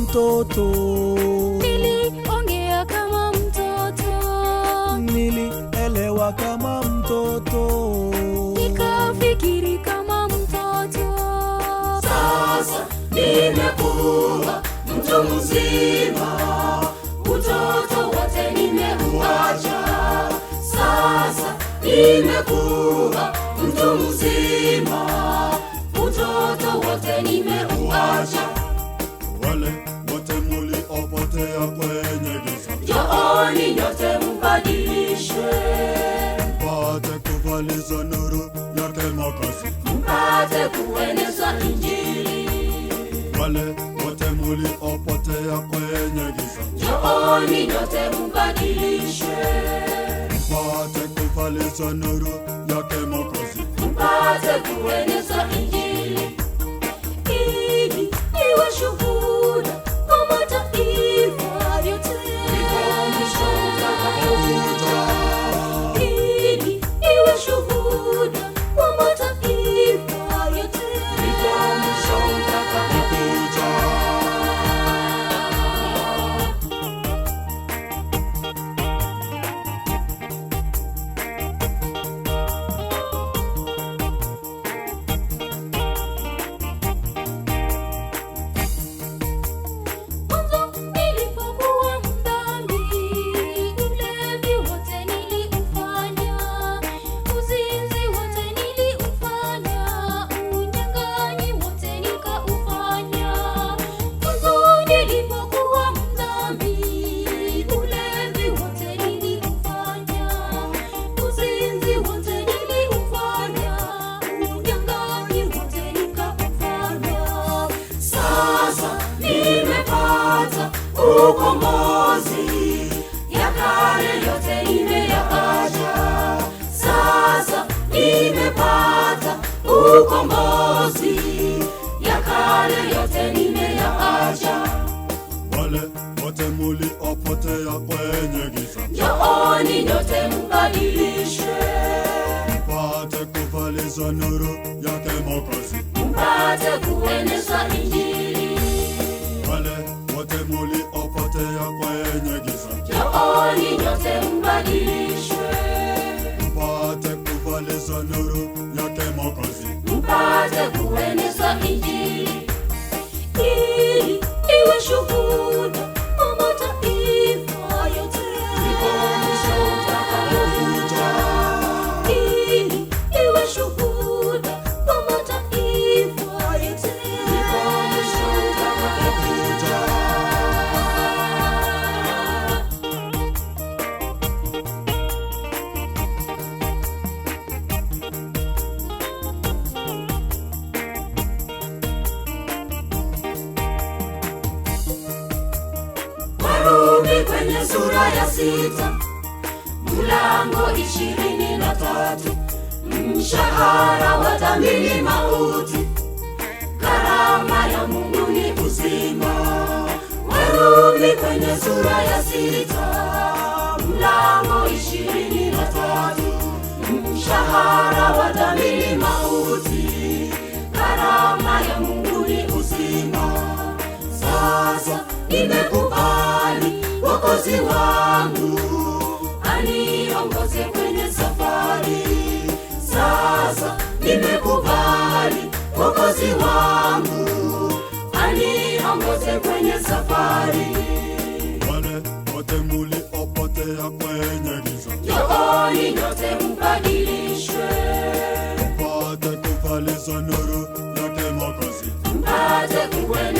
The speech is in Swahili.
mtoto, niliongea kama mtoto, nilielewa kama mtoto, nikafikiri kama mtoto. Sasa nimekuwa mtu mzima, utoto wote nimeuacha. Sasa nimekuwa mtu mzima, utoto wote nimeuacha. Wale wote mliopotea kwenye giza, njooni nyote mbadilishwe, mpate kuvalizwa nuru yake Mwokozi. mpate kueneza Injili. Wale wote mliopotea kwenye giza, njooni nyote mbadilishwe, mpate kuvalizwa nuru yake Mwokozi. mpate kueneza Injili. Ili iwe shuhuda kwa mataifa yote, mwisho utakapokuja. Ili iwe shuhuda kwa mataifa yote, mwisho utakapokuja. Ukombozi, ya kale yote nimeyaacha. Sasa nimepata ukombozi, ya kale yote nimeyaacha. Wale wote mliopotea kwenye giza, njooni nyote mbadilishwe, mpate kuvalizwa nuru yake Mwokozi. mpate kueneza Injili. Wale wote mliopotea kwenye giza, njooni nyote mbadilishwe, mpate kuvalizwa nuru yake Mwokozi. mpate kueneza Injili. Ili iwe shuhuda kwa mataifa yote, mwisho utakapokuja. Ili iwe shuhuda kwa mataifa yote, mwisho utakapokuja. Warumi kwenye sura ya 6 mlango 23. Mshahara wa dhambi ni mauti, karama ya Mungu ni uzima. Warumi kwenye sura ya 6 mlango 23. Mshahara wa dhambi ni mauti, karama ya Mungu ni uzima. Sasa nimekubali Mwokozi wangu aniongoze kwenye safari. Sasa nimekubali Mwokozi wangu aniongoze kwenye safari. Wale wote mliopotea kwenye giza, njooni nyote mbadilishwe, mpate kuvalizwa nuru yake Mwokozi. mpate kueneza